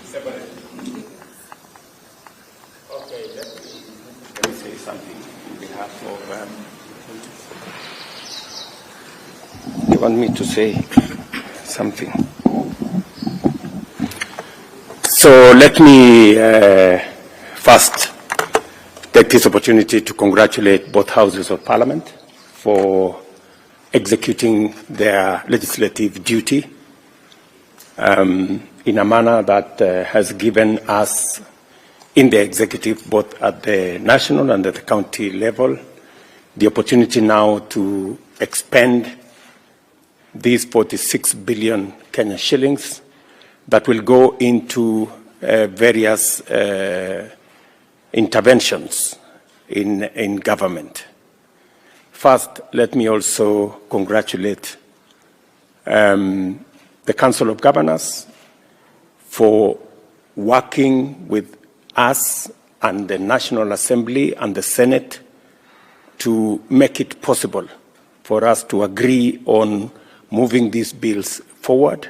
Separate. Okay, let me say something on behalf of. You want me to say something? So let me first take this opportunity to congratulate both houses of Parliament for executing their legislative duty in a manner that has given us in the executive, both at the national and at the county level, the opportunity now to expend these 46 billion Kenyan shillings that will go into various interventions in government. First, let me also congratulate the Council of Governors for working with us and the National Assembly and the Senate to make it possible for us to agree on moving these bills forward.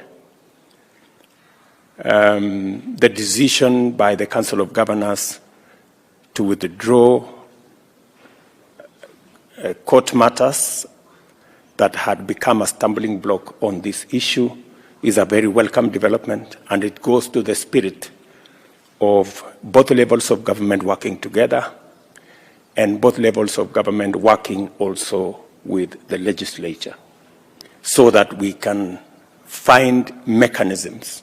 The decision by the Council of Governors to withdraw court matters that had become a stumbling block on this issue is a very welcome development, and it goes to the spirit of both levels of government working together and both levels of government working also with the legislature so that we can find mechanisms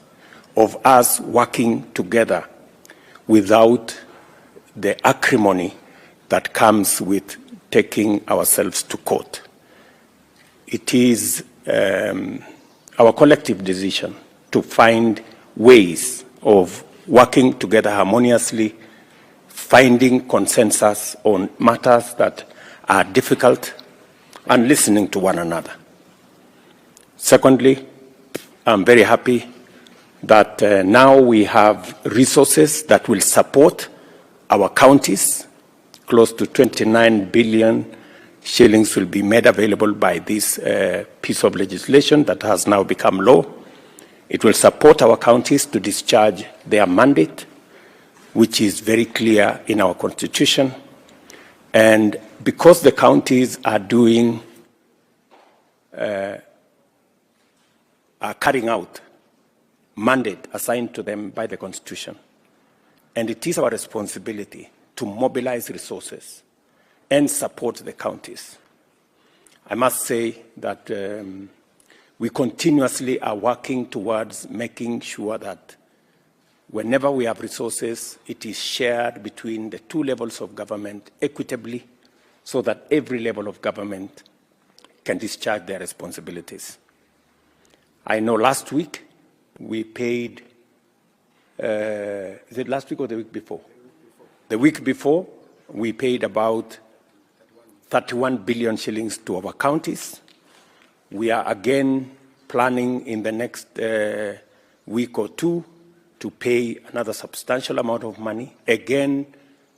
of us working together without the acrimony that comes with taking ourselves to court. It is our collective decision to find ways of working together harmoniously, finding consensus on matters that are difficult, and listening to one another. Secondly, I'm very happy that now we have resources that will support our counties. Close to 29 billion shillings will be made available by this piece of legislation that has now become law. It will support our counties to discharge their mandate, which is very clear in our constitution. And because the counties are carrying out mandate assigned to them by the Constitution. And it is our responsibility to mobilize resources and support the counties. I must say that we continuously are working towards making sure that whenever we have resources, it is shared between the two levels of government equitably so that every level of government can discharge their responsibilities. I know last week we paid, is it last week or the week before? The week before, we paid about 31 billion shillings to our counties. We are again planning in the next week or two to pay another substantial amount of money, again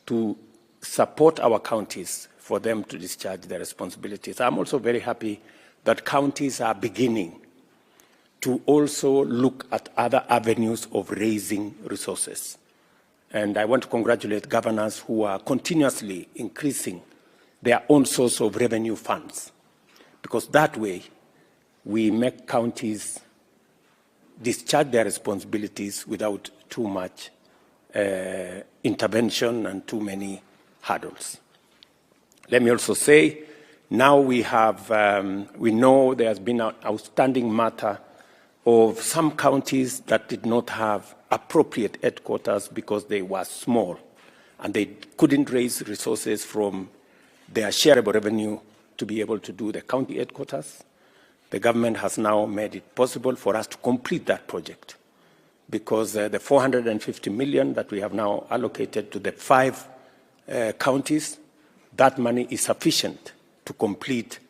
to support our counties for them to discharge their responsibilities. I'm also very happy that counties are beginning to also look at other avenues of raising resources. And I want to congratulate governors who are continuously increasing their own source of revenue funds, because that way we make counties discharge their responsibilities without too much intervention and too many hurdles. Let me also say, now we know there has been an outstanding matter of some counties that did not have appropriate headquarters because they were small and they couldn't raise resources from their shareable revenue to be able to do the county headquarters. The government has now made it possible for us to complete that project because the 450 million that we have now allocated to the 5 counties, that money is sufficient to complete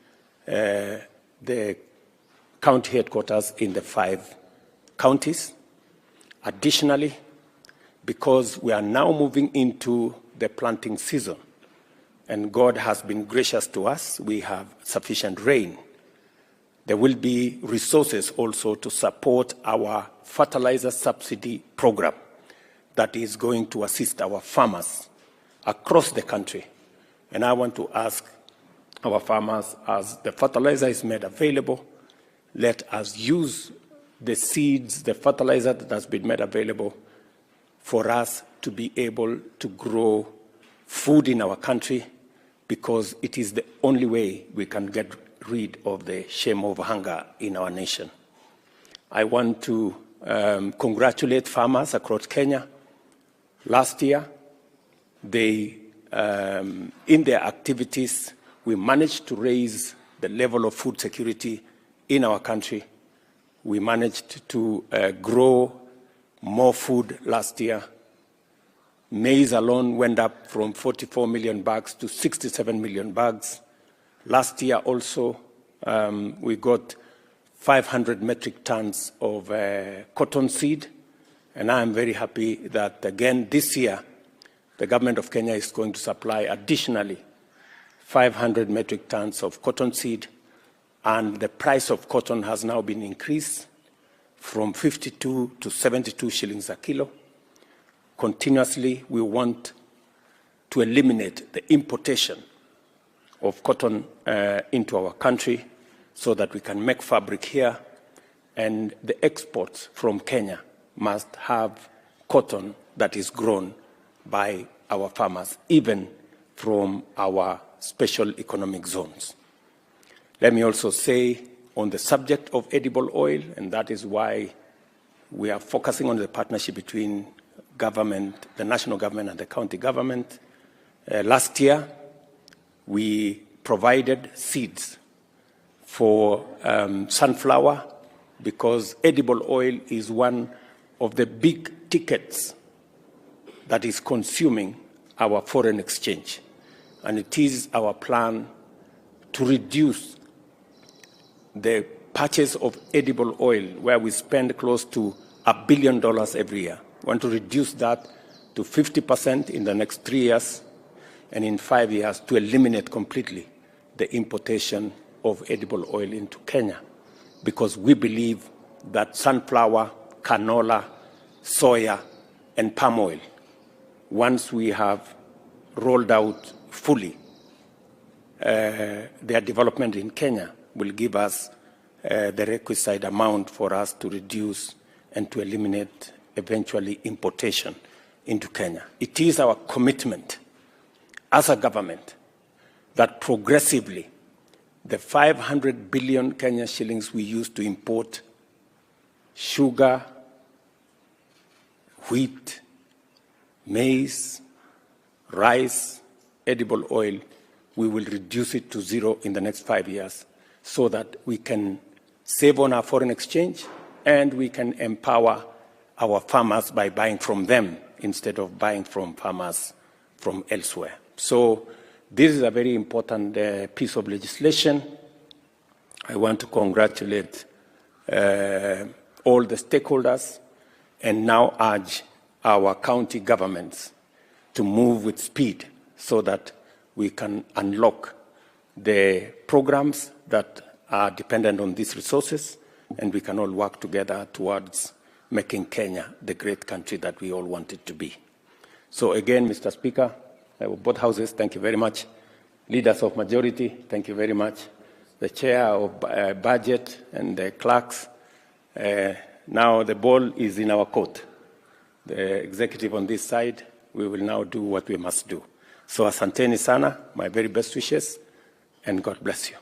the county headquarters in the 5 counties. Additionally, because we are now moving into the planting season, and God has been gracious to us, we have sufficient rain. There will be resources also to support our fertilizer subsidy program that is going to assist our farmers across the country. And I want to ask our farmers, as the fertilizer is made available, let us use the seeds, the fertilizer that has been made available for us to be able to grow food in our country, because it is the only way we can get rid of the shame of hunger in our nation. I want to congratulate farmers across Kenya. Last year, in their activities, we managed to raise the level of food security in our country. We managed to grow more food last year. Maize alone went up from 44 million bags to 67 million bags. Last year also, we got 500 metric tons of cotton seed. And I am very happy that, again, this year, the government of Kenya is going to supply additionally 500 metric tons of cotton seed. And the price of cotton has now been increased from 52 to 72 shillings a kilo. Continuously, we want to eliminate the importation of cotton into our country so that we can make fabric here, and the exports from Kenya must have cotton that is grown by our farmers, even from our special economic zones. Let me also say, on the subject of edible oil, and that is why we are focusing on the partnership between government, the national government and the county government. Last year, we provided seeds for sunflower, because edible oil is one of the big tickets that is consuming our foreign exchange. And it is our plan to reduce the purchase of edible oil, where we spend close to $1 billion every year. We want to reduce that to 50% in the next 3 years, and in 5 years to eliminate completely the importation of edible oil into Kenya, because we believe that sunflower, canola, soya, and palm oil, once we have rolled out fully their development in Kenya, will give us the requisite amount for us to reduce and to eliminate eventually importation into Kenya. It is our commitment as a government that progressively the 500 billion Kenya shillings we use to import sugar, wheat, maize, rice, edible oil, we will reduce it to zero in the next 5 years, so that we can save on our foreign exchange and we can empower our farmers by buying from them instead of buying from farmers from elsewhere. So this is a very important piece of legislation. I want to congratulate all the stakeholders and now urge our county governments to move with speed so that we can unlock the programs that are dependent on these resources, and we can all work together towards making Kenya the great country that we all want it to be. So again, Mr. Speaker, both houses, thank you very much. Leaders of majority, thank you very much. The chair of budget and the clerks, now the ball is in our court. The executive on this side, we will now do what we must do. So asanteni sana, my very best wishes, and God bless you.